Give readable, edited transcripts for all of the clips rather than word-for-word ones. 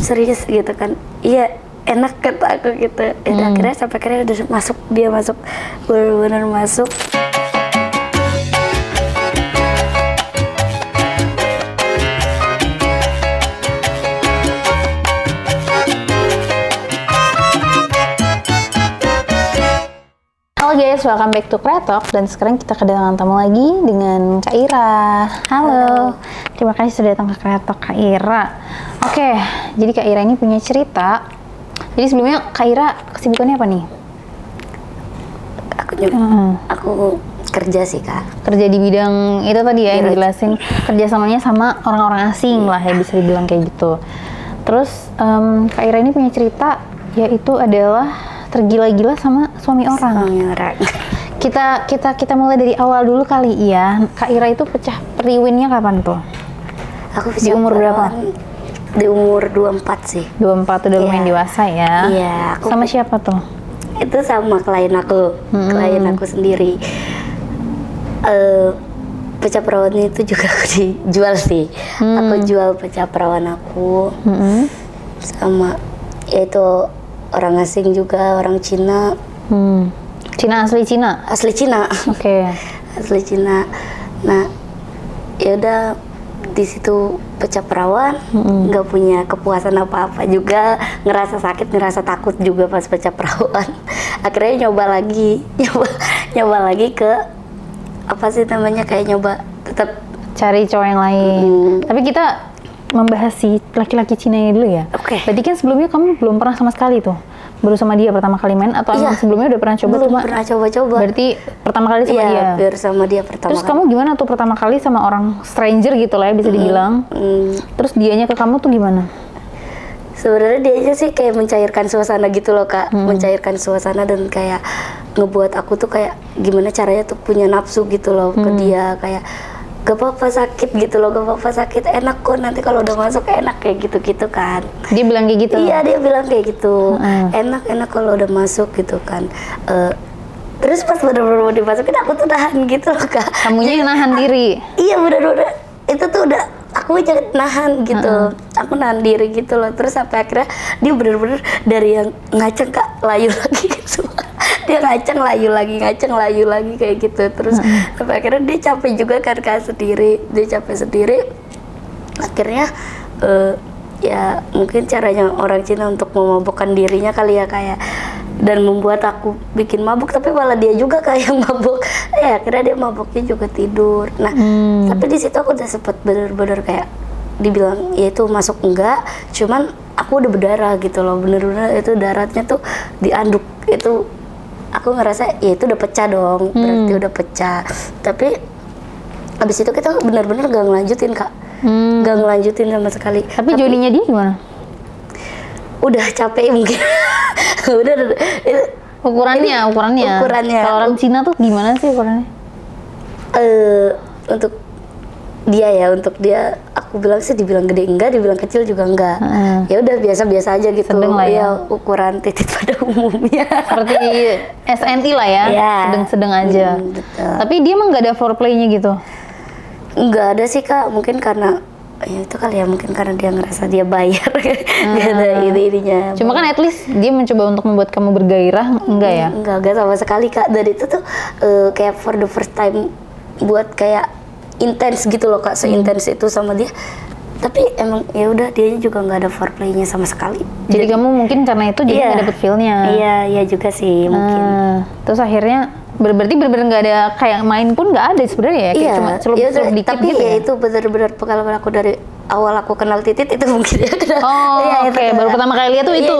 serius gitu kan. Iya enak kata aku gitu. Akhirnya sampai akhirnya udah masuk, dia masuk, benar-benar masuk. Halo guys, welcome back to Kreatok, dan sekarang kita kedatangan tamu lagi dengan Kak Ira. Halo. Terima kasih sudah datang ke Kreatok, Kak Ira. Oke, jadi Kak Ira ini punya cerita. Jadi sebelumnya Kak Ira kesibukannya apa nih? Aku kerja sih Kak. Kerja di bidang itu tadi ya, yang dijelasin kerjasamanya sama orang-orang asing lah ya, bisa dibilang kayak gitu. Terus Kak Ira ini punya cerita, yaitu adalah tergila-gila sama suami orang. Kita mulai dari awal dulu kali ya. Kak Ira itu pecah periwinnya kapan tuh? Aku di umur berapa? Di umur 24 sih. 24 udah lumayan dewasa ya. Iya. Sama siapa tuh? Itu sama klien aku, klien aku sendiri. Pecah perawan itu juga aku dijual sih. Aku jual pecah perawan aku sama yaitu orang asing juga, orang Cina. Cina asli Cina? Asli Cina. Oke. Asli Cina. Nah, ya udah di situ pecah perawan, nggak punya kepuasan apa-apa juga, ngerasa sakit, ngerasa takut juga pas pecah perawan. Akhirnya nyoba lagi ke apa sih namanya, kayak nyoba tetap cari cowok yang lain. Tapi kita membahas si laki-laki Cina ini dulu ya. Oke. Berarti kan sebelumnya kamu belum pernah sama sekali tuh, baru sama dia pertama kali main, atau emang sebelumnya udah pernah coba? Belum pernah coba-coba. Berarti pertama kali sama dia. Iya, baru sama dia pertama. Terus kamu gimana tuh pertama kali sama orang stranger gitu lah ya, bisa dibilang. Terus dianya ke kamu tuh gimana? Sebenarnya dia aja sih kayak mencairkan suasana gitu loh Kak, mencairkan suasana dan kayak ngebuat aku tuh kayak gimana caranya tuh punya nafsu gitu loh ke dia, kayak gak apa-apa sakit gitu loh, gak apa-apa sakit, enak kok nanti kalau udah masuk enak, kayak gitu-gitu kan. Dia bilang kayak gitu? Iya, dia bilang kayak gitu. Enak kalau udah masuk gitu kan. Terus pas bener-bener mau dimasukin aku tuh nahan gitu loh Kak. Kamunya yang nahan diri? Iya bener-bener, itu tuh udah aku jangan nahan gitu. Aku nahan diri gitu loh. Terus sampai akhirnya dia bener-bener dari yang ngaceng Kak, layu lagi gitu. Dia ngaceng layu lagi kayak gitu. Terus sampai akhirnya dia capek juga kan Kak sendiri. Dia capek sendiri. Akhirnya ya mungkin caranya orang Cina untuk memabukkan dirinya kali ya, kayak dan membuat aku bikin mabuk, tapi malah dia juga kayak yang mabuk. Akhirnya dia mabuknya juga tidur. Nah, tapi di situ aku udah sempet bener-bener kayak dibilang ya itu masuk enggak, cuman aku udah berdarah gitu loh, bener-bener itu daratnya tuh dianduk. Itu aku ngerasa ya itu udah pecah dong, berarti udah pecah. Tapi abis itu kita bener-bener gak ngelanjutin Kak, gak ngelanjutin sama sekali. Tapi jodohnya dia gimana? Udah capek mungkin. Udah ukurannya. Kalau orang Cina tuh gimana sih ukurannya? Untuk dia aku bilang sih dibilang gede enggak, dibilang kecil juga enggak. Ya udah biasa-biasa aja gitu. Sedang lah ya. Ukuran titik pada umumnya. Seperti SNI lah ya. Sedang-sedang aja. Betul. Tapi dia emang nggak ada foreplaynya gitu? Nggak ada sih Kak, mungkin karena ya itu kali ya, mungkin karena dia ngerasa dia bayar. Gak ada ininya. Cuma kan at least dia mencoba untuk membuat kamu bergairah, enggak ya? Enggak sama sekali Kak. Dan itu tuh kayak for the first time buat kayak intens gitu loh Kak, seintens itu sama dia. Tapi emang ya udah dia juga nggak ada foreplaynya sama sekali. Jadi kamu mungkin karena itu jadi nggak dapet feel-nya. Iya juga sih mungkin. Terus akhirnya berarti benar-benar nggak ada, kayak main pun nggak ada sebenarnya ya, kayak cuma celup dikit tapi gitu ya. Itu benar-benar pengalaman aku dari awal aku kenal Titit itu mungkin ya. Oke. Baru pertama kali lihat tuh itu.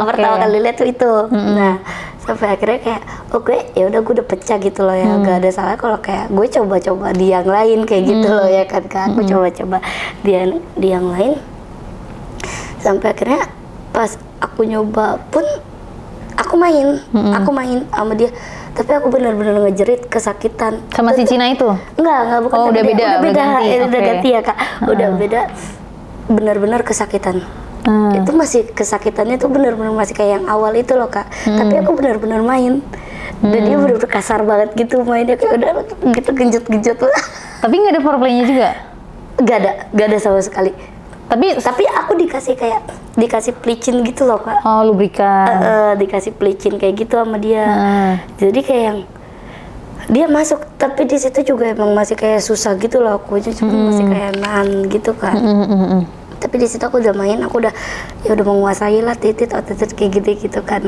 Pertama kali lihat tuh itu. Nah, sampai akhirnya kayak oke, ya udah gue udah pecah gitu loh ya. Gak ada salah kalau kayak gue coba-coba di yang lain kayak gitu loh ya kan Kak. Aku coba-coba di yang lain. Sampai akhirnya pas aku nyoba pun aku main sama dia. Tapi aku benar-benar ngejerit kesakitan. Sama si Cina itu? Enggak bukan. Oh, udah beda. Udah ganti ya Kak. Udah beda. Benar-benar kesakitan. Itu masih kesakitannya tuh benar-benar masih kayak yang awal itu loh Kak. Tapi aku benar-benar main. Dan dia benar-benar kasar banget gitu mainnya, kayak udah gitu genjot-genjot. Tapi nggak ada foreplaynya juga? Gak ada sama sekali. Tapi aku dikasih kayak dikasih pelicin gitu loh kak. Oh, lubrikan. Dikasih pelicin kayak gitu sama dia. Jadi kayak yang dia masuk, tapi di situ juga emang masih kayak susah gitu loh aku aja, cuma masih kayak nahan gitu kan. Tapi di situ aku udah main, aku udah ya udah menguasai lah titit otot kayak gitu kan.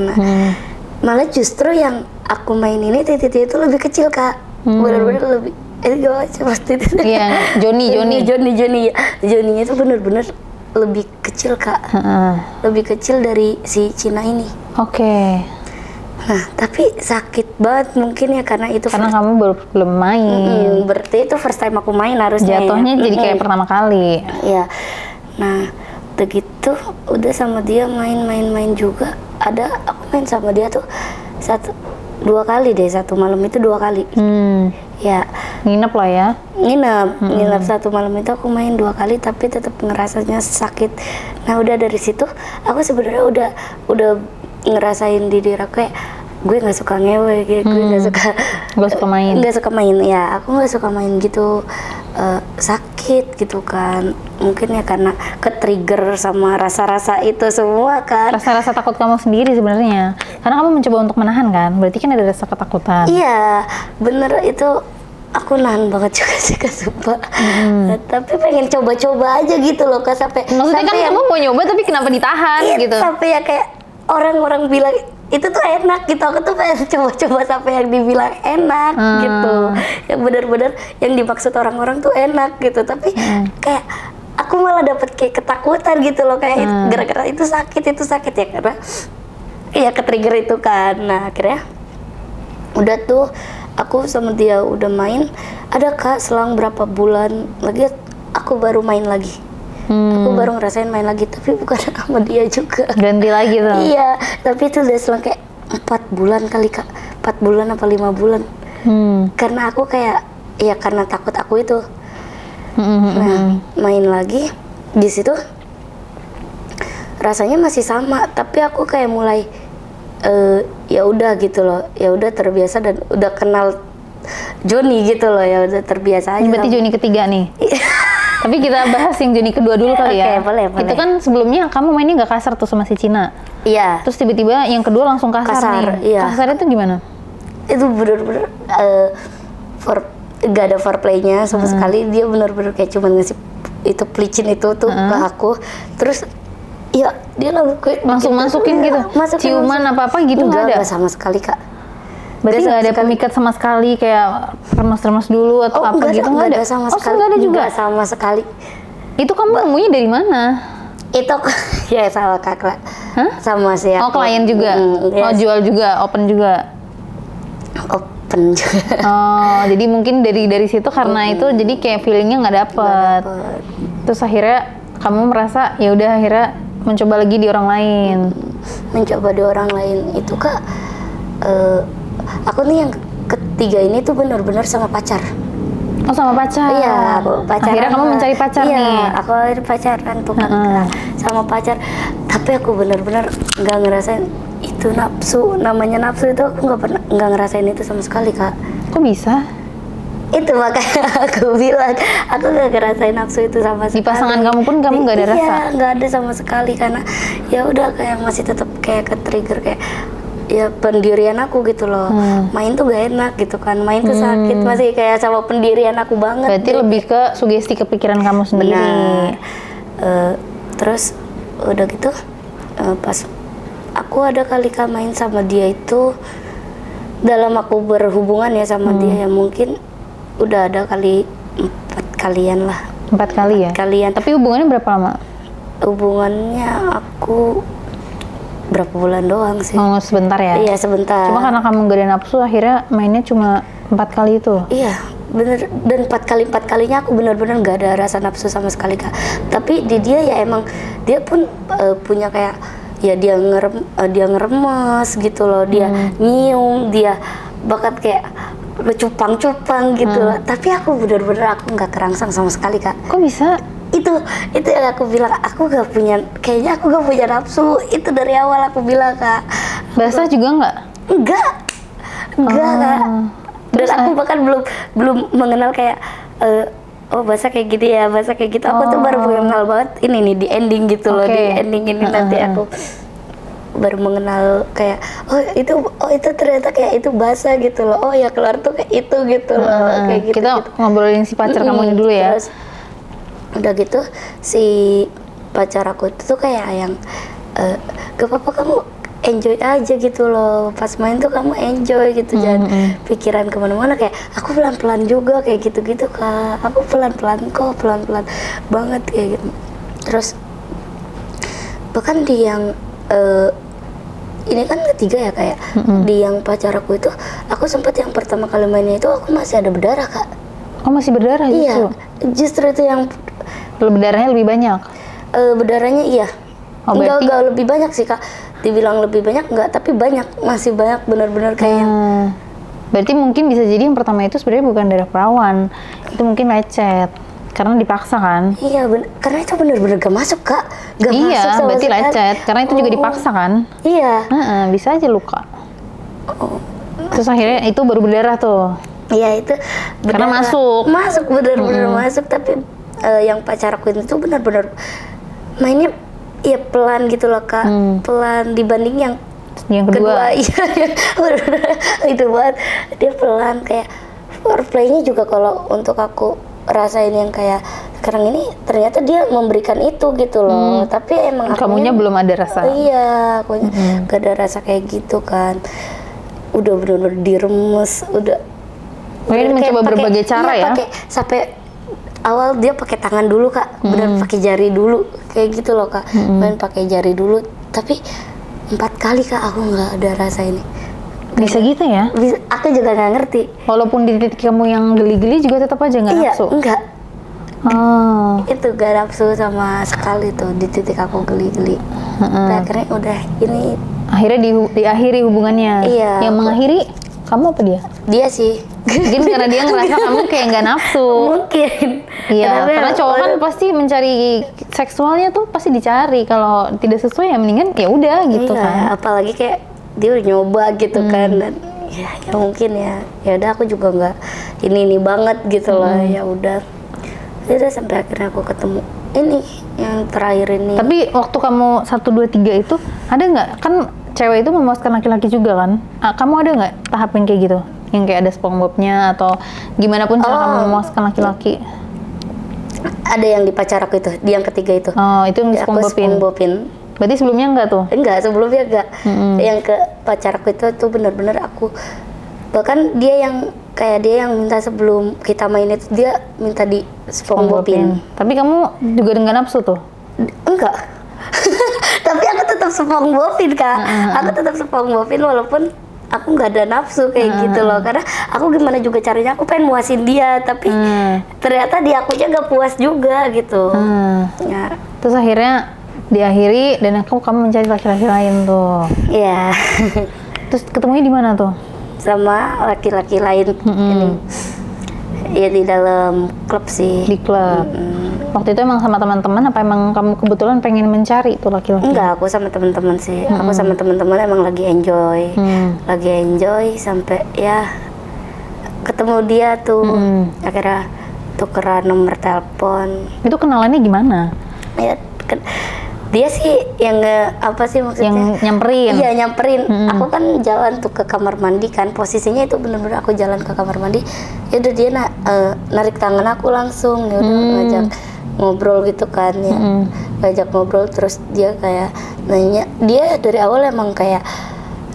Malah justru yang aku main ini titit itu lebih kecil kak, benar-benar lebih. Gak seperti itu. Iya, Joni ya. Joninya itu benar-benar lebih kecil kak, lebih kecil dari si Cina ini. Oke. Nah, tapi sakit banget mungkin ya karena itu Karena kamu belum main. berarti itu first time aku main harusnya. Jatuhnya jadi kayak pertama kali. Iya. Nah, begitu udah sama dia main juga. Aku main sama dia tuh 2 kali deh, satu malam itu 2 kali. Ya. Nginep lah ya. Nginep satu malam itu aku main 2 kali, tapi tetap ngerasanya sakit. Nah, udah dari situ aku sebenarnya udah ngerasain di diri aku kayak gue nggak suka ngewe, kayak gue nggak suka main ya, aku nggak suka main gitu, sakit gitu kan, mungkin ya karena ke-trigger sama rasa-rasa itu semua kan. Rasa-rasa takut kamu sendiri sebenarnya, karena kamu mencoba untuk menahan kan, berarti kan ada rasa ketakutan. Iya bener, itu aku nahan banget juga sih kak, sumpah. Tapi pengen coba-coba aja gitu loh kak, maksudnya kan kamu mau nyoba tapi kenapa ditahan gitu, sampai ya kayak orang-orang bilang itu tuh enak gitu, aku tuh pengen coba-coba sampai yang dibilang enak gitu, yang benar-benar yang dimaksud orang-orang tuh enak gitu, tapi kayak aku malah dapet kayak ketakutan gitu loh, kayak gara-gara itu sakit ya, karena ya ke-trigger itu kan. Nah akhirnya udah tuh aku sama dia udah main, ada kak selang berapa bulan lagi aku baru main lagi. Aku baru ngerasain main lagi, tapi bukan sama dia juga. Ganti lagi tuh. Iya, tapi itu udah selang kayak 4 bulan kali kak, 4 bulan apa 5 bulan. Karena aku kayak, ya karena takut aku itu. Nah, main lagi di situ rasanya masih sama, tapi aku kayak mulai ya udah gitu loh, ya udah terbiasa dan udah kenal Joni gitu loh, ya udah terbiasa aja. Berarti Joni ketiga nih. Tapi kita bahas yang Joni kedua dulu kali ya. Boleh. Itu kan sebelumnya kamu mainnya nggak kasar tuh sama si Cina. Iya. Terus tiba-tiba yang kedua langsung kasar nih. Iya. Kasar itu gimana? Itu bener-bener gak ada foreplaynya sama sekali. Dia bener-bener kayak cuman ngasih itu pelicin itu tuh ke aku. Terus ya dia langsung masukin gitu. Ciuman apa-apa gitu nggak ada? Enggak sama sekali kak. Berarti nggak ada pemikat sama sekali, kayak remas-remas dulu atau apa gitu? Nggak ada sama sekali. Nggak ada juga sama sekali. Itu kamu nemunya dari mana? Itu ya sama kakak. Sama sih. Oh klien juga. Oh jual juga, open juga. Open juga. Oh jadi mungkin dari situ karena itu jadi kayak feelingnya nggak dapet. Terus akhirnya kamu merasa ya udah akhirnya mencoba lagi di orang lain. Mencoba di orang lain itu kak. Aku nih yang ketiga ini tuh benar-benar sama pacar. Oh sama pacar? Iya, aku pacaran. Akhirnya kamu mencari pacar nih? Iya, aku pacaran tuh kan sama pacar. Tapi aku benar-benar nggak ngerasain itu nafsu. Namanya nafsu itu aku nggak ngerasain itu sama sekali kak. Kok bisa? Itu makanya aku bilang aku nggak ngerasain nafsu itu sama sekali. Di pasangan kamu pun kamu nggak ada rasa? Iya, nggak ada sama sekali karena ya udah kayak masih tetap kayak ke-trigger kayak ya pendirian aku gitu loh. Main tuh gak enak gitu kan, main tuh sakit, masih kayak sama pendirian aku banget. Berarti lebih ke sugesti kepikiran kamu sendiri. Terus udah gitu pas aku ada kali kak main sama dia itu dalam aku berhubungan ya sama dia ya mungkin udah ada kali 4 kalian lah. 4 kali ya? 4 kalian. Tapi hubungannya berapa lama? Hubungannya aku berapa bulan doang sih. Oh sebentar ya? Iya sebentar. Cuma karena kamu gak ada nafsu akhirnya mainnya cuma 4 kali itu? Iya bener, dan 4 kalinya aku benar-benar gak ada rasa nafsu sama sekali kak. Tapi di dia ya emang dia pun punya kayak ya dia ngeremes gitu loh, dia nyium, dia bahkan kayak cupang-cupang gitu loh. Tapi aku benar-benar aku nggak kerangsang sama sekali kak. Kok bisa? Itu yang aku bilang, aku gak punya, kayaknya aku gak punya nafsu. Itu dari awal aku bilang kak. Basah juga nggak? Enggak kak. Dan aku bahkan belum mengenal kayak oh bahasa kayak gitu ya, bahasa kayak gitu. Aku tuh baru mengenal banget ini nih di ending gitu loh, di ending ini nanti aku baru mengenal kayak oh itu ternyata kayak itu bahasa gitu loh. Oh ya keluar tuh kayak itu gitu loh, kayak gitu. Kita ngobrolin si pacar kamu ini dulu ya. Terus udah gitu si pacar aku itu tuh kayak yang gak apa-apa kamu enjoy aja gitu loh, pas main tuh kamu enjoy gitu, jangan pikiran kemana-mana, kayak aku pelan-pelan juga kayak gitu-gitu Kak, aku pelan-pelan kok, pelan-pelan banget kayak gitu. Terus bahkan di yang ini kan ketiga ya kayak di yang pacar aku itu, aku sempat yang pertama kali mainnya itu aku masih ada berdarah Kak. Oh masih berdarah justru? Iya, justru itu yang berdarahnya lebih banyak? Berdarahnya iya. Oh, berarti... enggak lebih banyak sih Kak, dibilang lebih banyak enggak, tapi banyak, masih banyak benar-benar kayak yang berarti mungkin bisa jadi yang pertama itu sebenarnya bukan darah perawan, itu mungkin lecet karena dipaksa kan? Iya karena itu benar-benar gak masuk Kak, gak iya, masuk sama berarti sekali. lecet karena itu juga dipaksa kan? Iya. Bisa aja luka. Terus akhirnya itu baru berdarah tuh? Iya itu karena masuk benar-benar masuk, tapi yang pacar aku itu benar-benar mainnya ya pelan gitu loh Kak, pelan dibanding yang kedua. Iya itu banget, dia pelan, kayak foreplaynya juga kalau untuk aku rasain yang kayak sekarang ini ternyata dia memberikan itu gitu loh, tapi emang kamunya belum ada rasa. Iya, akunya gak ada rasa kayak gitu kan, udah benar-benar diremes, udah mungkin mencoba berbagai cara ya. Pakai sampai awal dia pakai tangan dulu Kak, benar pakai jari dulu kayak gitu loh Kak, main pakai jari dulu, tapi 4 kali Kak aku nggak ada rasa ini. Bisa gitu ya? Bisa, aku juga nggak ngerti. Walaupun di titik kamu yang geli-geli juga tetap aja nggak nafsu? Iya, enggak. Itu gak nafsu sama sekali tuh di titik aku geli-geli. Akhirnya udah ini. Akhirnya diakhiri hubungannya. Iya. Yang mengakhiri kamu apa dia? Dia sih. Mungkin karena dia ngerasa kamu kayak nggak nafsu. Mungkin. Iya, karena cowok kan pasti mencari seksualnya tuh pasti dicari. Kalau tidak sesuai ya mendingan ya udah gitu kan. Apalagi kayak dia udah nyoba gitu kan, dan ya mungkin ya udah aku juga nggak ini banget gitu loh, ya udah sampai akhirnya aku ketemu ini yang terakhir ini. Tapi waktu kamu 1, 2, 3 itu ada nggak, kan cewek itu memuaskan laki-laki juga kan? Kamu ada nggak tahap yang kayak gitu, yang kayak ada SpongeBob-nya atau gimana pun cara kamu memuaskan laki-laki? Ada yang di pacar aku itu, di yang ketiga itu. Oh, itu yang di SpongeBob-in. Berarti sebelumnya enggak tuh? Enggak, sebelumnya enggak. Yang ke pacarku itu tuh benar-benar aku, bahkan dia yang minta sebelum kita main itu, dia minta di SpongeBob-in. Tapi kamu juga dengan nafsu tuh? Enggak. Tapi aku tetap SpongeBob-in Kak. Aku tetap SpongeBob-in walaupun aku nggak ada nafsu kayak gitu loh, karena aku gimana juga caranya aku pengen muasin dia, tapi ternyata di akunya nggak puas juga gitu. Ya. Terus akhirnya diakhiri dan kamu mencari laki-laki lain tuh. Iya. Terus ketemunya di mana tuh? Sama laki-laki lain ini. Ya di dalam klub sih. Di klub. Waktu itu emang sama teman-teman apa emang kamu kebetulan pengen mencari tuh laki-laki? Enggak, aku sama teman-teman sih. Aku sama teman-teman emang lagi enjoy. Lagi enjoy sampai ya ketemu dia tuh. Akhirnya tukeran nomor telepon. Itu kenalannya gimana? Ya dia sih yang apa sih maksudnya? Yang nyamperin. Iya, nyamperin. Aku kan jalan tuh ke kamar mandi kan. Posisinya itu benar-benar aku jalan ke kamar mandi. Ya udah dia narik tangan aku langsung, ya udah ngajak ngobrol gitu kan ya. Ngajak ngobrol, terus dia kayak nanya, dia dari awal emang kayak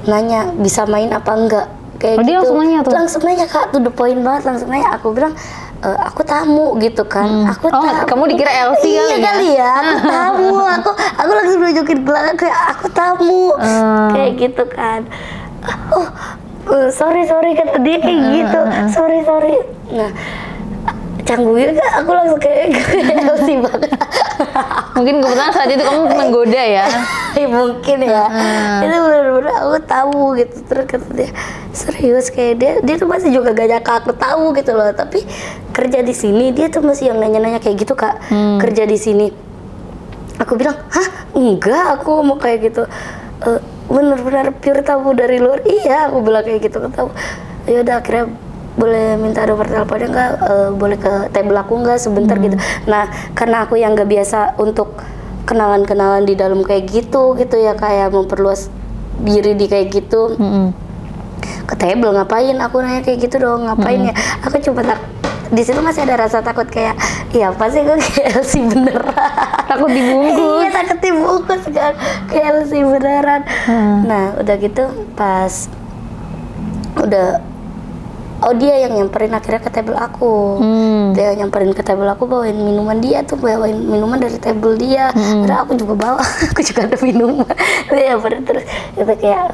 nanya bisa main apa enggak. Kayak gitu. Dia langsung nanya tuh. Langsung nanya Kak, to the point banget, langsung nanya. Aku bilang aku tamu gitu kan. Aku tamu. Kamu dikira LC kali ya? Aku tamu. Aku langsung nunjukin belakang kayak aku tamu. Kayak gitu kan. Sorry kata dia kayak gitu. Sorry. Nah, canggungnya aku langsung kayak LC banget. Mungkin kebetulan saat itu kamu menggoda ya. Mungkin ya. Itu benar-benar aku tahu gitu. Terus kata dia, serius kayak dia tuh masih juga gak nyangka aku tahu gitu loh. Tapi kerja di sini dia tuh masih yang nanya-nanya kayak gitu Kak. Kerja di sini. Aku bilang, hah? Enggak, aku mau kayak gitu. Benar-benar pure tamu dari luar. Iya, aku bilang kayak gitu. Tahu. Ya udah akhirnya boleh minta nomor teleponnya nggak, boleh ke table aku nggak sebentar gitu. Nah karena aku yang nggak biasa untuk kenalan di dalam kayak gitu ya, kayak memperluas diri di kayak gitu. Ke table ngapain aku nanya kayak gitu dong, ngapain ya, aku cuma di situ masih ada rasa takut kayak iya apa sih gue kayak Elsie beneran, Takut dibungkus. iya takut dibungkus kan kayak Elsie beneran. Nah udah gitu pas udah dia yang nyamperin akhirnya ke table aku. Dia nyamperin ke table aku, bawain minuman dia tuh, bawain minuman dari table dia. Karena aku juga bawa, aku juga ada minuman. Dia nyamperin terus itu kayak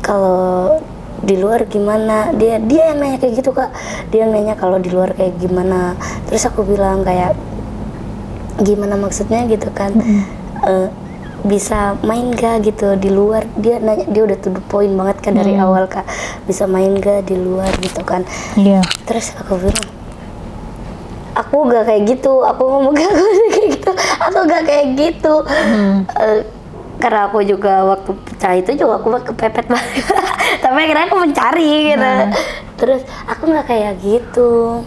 kalau di luar gimana, dia yang nanya kayak gitu Kak, dia nanya kalau di luar kayak gimana. Terus aku bilang kayak gimana maksudnya gitu kan, bisa main gak gitu di luar. Dia nanya, dia udah to the point banget kan dari awal Kak, bisa main gak di luar gitu kan. Terus aku bilang aku gak kayak gitu, aku ngomong gak kayak gitu, aku gak kayak gitu. Karena aku juga waktu pecah itu juga aku kepepet banget. Tapi akhirnya aku mencari gitu. Terus aku nggak kayak gitu.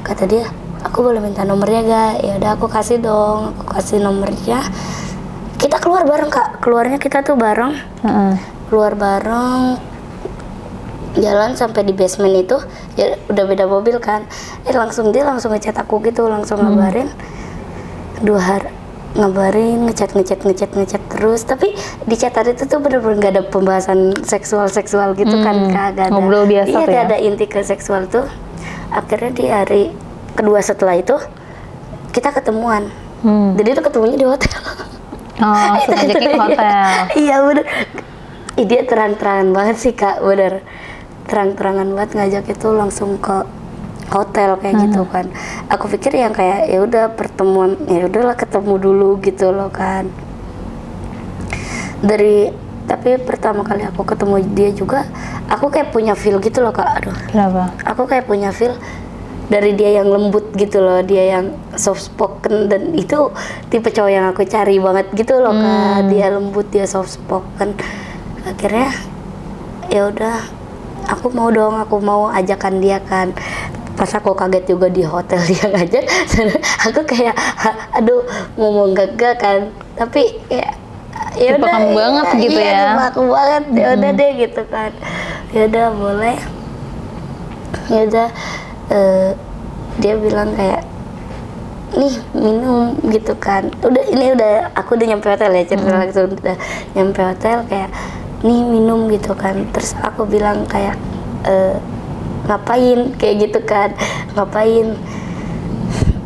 Kata dia, aku boleh minta nomornya gak? Ya udah aku kasih dong, aku kasih nomornya. Kita keluar bareng Kak, keluarnya kita tuh bareng. Keluar bareng, jalan sampai di basement itu, ya udah beda mobil kan. Dia langsung ngechat aku gitu, langsung ngabarin 2 hari. Ngabarin, ngechat terus, tapi di chat tadi itu tuh bener-bener gak ada pembahasan seksual gitu kan Kak, gak ada. Ngobrol biasa iya, tuh gak ya? ada inti ke seksual tuh. Akhirnya di hari kedua setelah itu kita ketemuan. Jadi itu ketemunya di hotel. Langsung ngajakin ke hotel. Iya bener. Dia terang-terangan banget sih Kak, bener. Terang-terangan banget ngajak itu langsung ke hotel kayak gitu kan. Aku pikir yang kayak ya udah pertemuan, ya udahlah ketemu dulu gitu loh kan. Tapi pertama kali aku ketemu dia juga, aku kayak punya feel gitu loh Kak. Aduh. Kenapa? Aku kayak punya feel dari dia yang lembut gitu loh, dia yang soft spoken, dan itu tipe cowok yang aku cari banget gitu loh Kak. Dia lembut, dia soft spoken. Akhirnya ya udah, aku mau ajakan dia kan. Pas aku kaget juga di hotel dia ngajak, aku kayak aduh ngomong gak kan, tapi ya tipe kamu banget gitu ya. Tipe aku banget, ya udah deh gitu kan. Ya udah boleh. Ya udah dia bilang kayak nih minum gitu kan. Aku udah nyampe hotel ya, cerita langsung udah nyampe hotel kayak nih minum gitu kan. Terus aku bilang kayak ngapain kayak gitu kan, ngapain.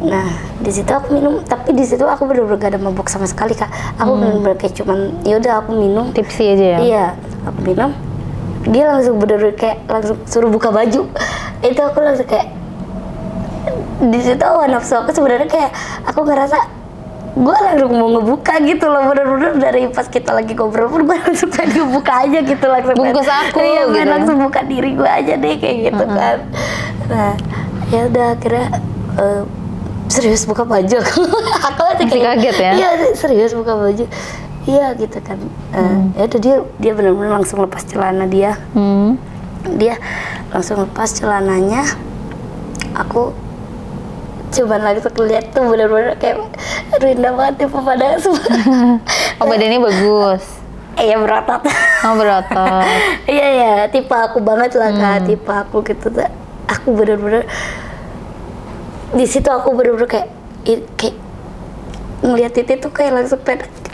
Nah di situ aku minum, tapi di situ aku bener-bener gak ada mabuk sama sekali Kak. Aku bener-bener kayak cuman yaudah aku minum, tipsi aja ya. iya aku minum. Dia langsung bener-bener kayak langsung suruh buka baju. Itu aku langsung kayak di situ nafsu aku sebenarnya kayak aku ngerasa gue langsung mau ngebuka gitu loh, bener-bener dari pas kita lagi ngobrol pun gue langsung pengen ngebuka aja gitu, langsung bungkus aku iya, gitu. langsung buka diri gue aja deh kayak gitu kan. Nah ya udah akhirnya serius buka baju. Aku masih kaget ya? Iya serius buka baju, iya gitu kan. Ya udah dia benar-benar langsung lepas celana dia. Dia langsung lepas celananya. Aku cuman langsung lihat tuh benar-benar kayak indah banget ya pemandangan semua. Oh badannya bagus. Iya berotot. Oh berotot. Iya tipe aku banget lah Kak, tipe aku gitu. Aku benar-benar di situ aku bener-bener kayak ngeliat titik tuh kayak langsung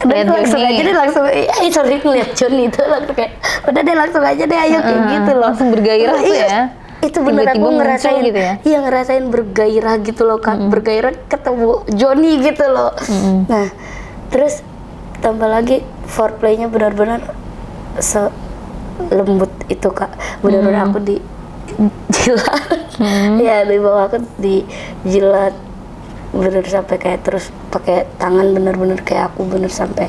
langsung aja deh langsung sorry ngeliat Johnny itu langsung kayak udah deh langsung aja deh ayo kayak gitu loh, langsung bergairah tuh ya. Itu bener aku ngerasain gitu ya? Iya ngerasain bergairah gitu loh Kak, bergairah ketemu Johnny gitu loh. Nah terus tambah lagi foreplaynya benar-benar lembut itu Kak, benar-benar aku di jilat. Ya di bawah aku dijilat bener sampai kayak terus pakai tangan bener-bener kayak aku bener sampai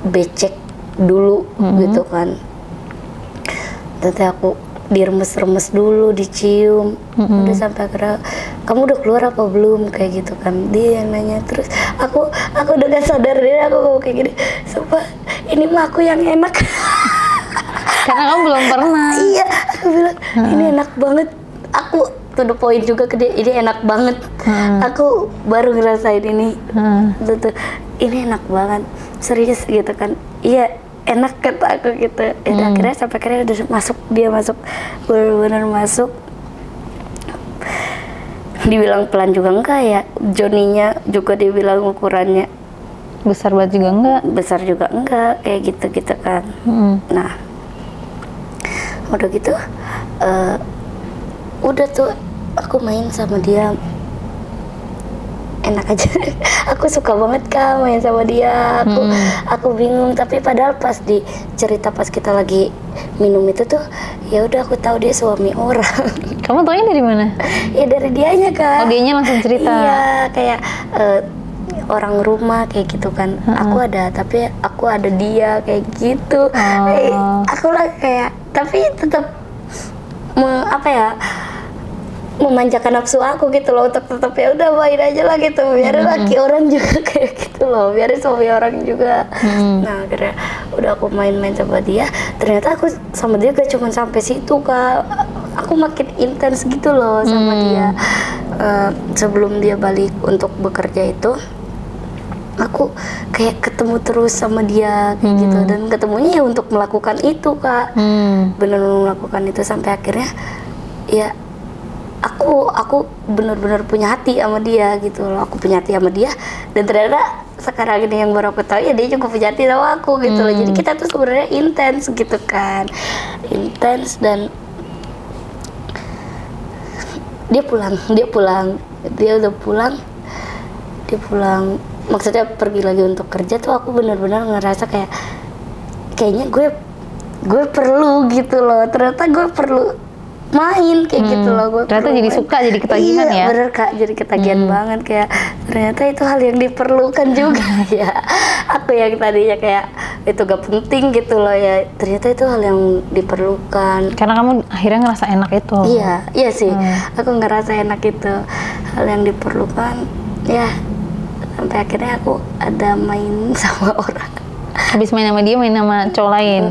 becek dulu gitu kan. Nanti aku diremes-remes dulu, dicium, udah sampai akhirnya kamu udah keluar apa belum kayak gitu kan, dia yang nanya. Terus aku udah gak sadar diri, aku kayak gini, sumpah ini mah aku yang enak. Karena kamu belum pernah. Iya, aku bilang ini enak banget. Aku to the point juga ke dia, ini enak banget. Aku baru ngerasain ini. Tuh, ini enak banget. Serius gitu kan. Iya, enak kata aku gitu. Akhirnya sampai akhirnya udah masuk, dia masuk, benar-benar masuk. Dibilang pelan juga enggak ya. Johnny-nya juga dibilang ukurannya Besar banget juga enggak? besar juga enggak, kayak gitu-gitu kan. Nah, udah gitu udah tuh aku main sama dia enak aja. Aku suka banget Kak main sama dia. Aku bingung, tapi padahal pas di cerita pas kita lagi minum itu tuh ya udah aku tahu dia suami orang. Kamu taunya dari mana? Ya dari dianya Kak. Oh, dianya langsung cerita. Iya, kayak orang rumah kayak gitu kan. Aku ada, tapi aku ada dia kayak gitu. Aku lah kayak, tapi tetap apa ya, memanjakan nafsu aku gitu loh, untuk tetap ya udah main aja lah gitu, biar laki orang juga kayak gitu loh, biar suami orang juga. Nah akhirnya udah aku main-main sama dia, ternyata aku sama dia gak cuma sampai situ Kak, aku makin intens gitu loh sama dia. Sebelum dia balik untuk bekerja itu, aku kayak ketemu terus sama dia kayak gitu, dan ketemunya ya untuk melakukan itu Kak. Benar-benar melakukan itu sampai akhirnya ya aku benar-benar punya hati sama dia gitu loh. Aku punya hati sama dia, dan ternyata sekarang ini yang baru aku tahu ya dia juga punya hati sama aku gitu loh. Jadi kita tuh sebenarnya intens gitu kan, intens. Dan dia udah pulang, maksudnya pergi lagi untuk kerja tuh aku benar-benar ngerasa kayaknya gue perlu gitu loh, ternyata gue perlu main kayak gitu loh. Gue ternyata jadi main. suka, jadi ketagihan Iya, ya. bener Kak, jadi ketagihan banget, kayak ternyata itu hal yang diperlukan juga. Ya aku yang tadinya kayak itu gak penting gitu loh, ya ternyata itu hal yang diperlukan. Karena kamu akhirnya ngerasa enak itu. Iya sih, aku ngerasa enak itu hal yang diperlukan ya. Sampai akhirnya aku ada main sama orang. Habis main sama dia, main sama cowok lain.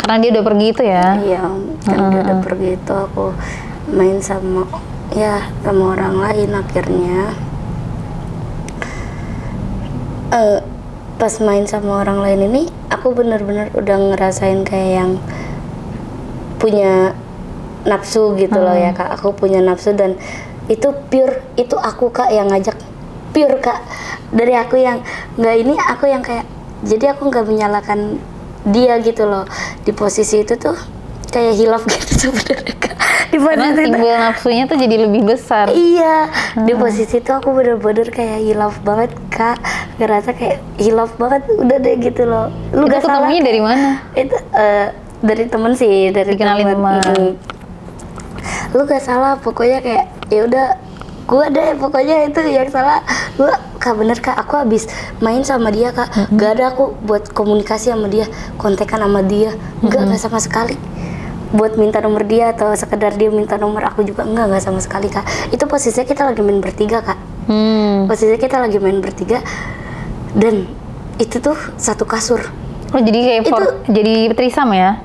Karena dia udah pergi itu ya. Iya, kan dia udah pergi itu, aku main sama orang lain akhirnya. Pas main sama orang lain ini, aku bener-bener udah ngerasain kayak yang punya nafsu gitu loh ya Kak. Aku punya nafsu, dan itu pure, itu aku Kak yang ngajak, pure Kak. Dari aku yang nggak ini, aku yang kayak, jadi aku nggak menyalahkan dia gitu loh. Di posisi itu tuh kayak hilaf gitu sebenarnya Kak. Di Karena posisi itu, timbul nafsunya tuh jadi lebih besar. iya, di posisi itu aku bener-bener kayak hilaf banget Kak. Ngerasa kayak hilaf banget, udah deh gitu loh. Lu Itu gak salah ketemunya dari mana? itu dari temen sih, dari Dikenalin temen. teman. Lu gak salah, pokoknya kayak ya udah gue deh, pokoknya itu yang salah gue Kak. Bener Kak, aku habis main sama dia Kak, gak ada aku buat komunikasi sama dia, kontekan sama dia, gak sama sekali. Buat minta nomor dia atau sekedar dia minta nomor aku juga enggak sama sekali Kak. Itu posisinya kita lagi main bertiga Kak. Posisinya kita lagi main bertiga, dan itu tuh satu kasur. Oh, jadi kayak jadi trisam ya?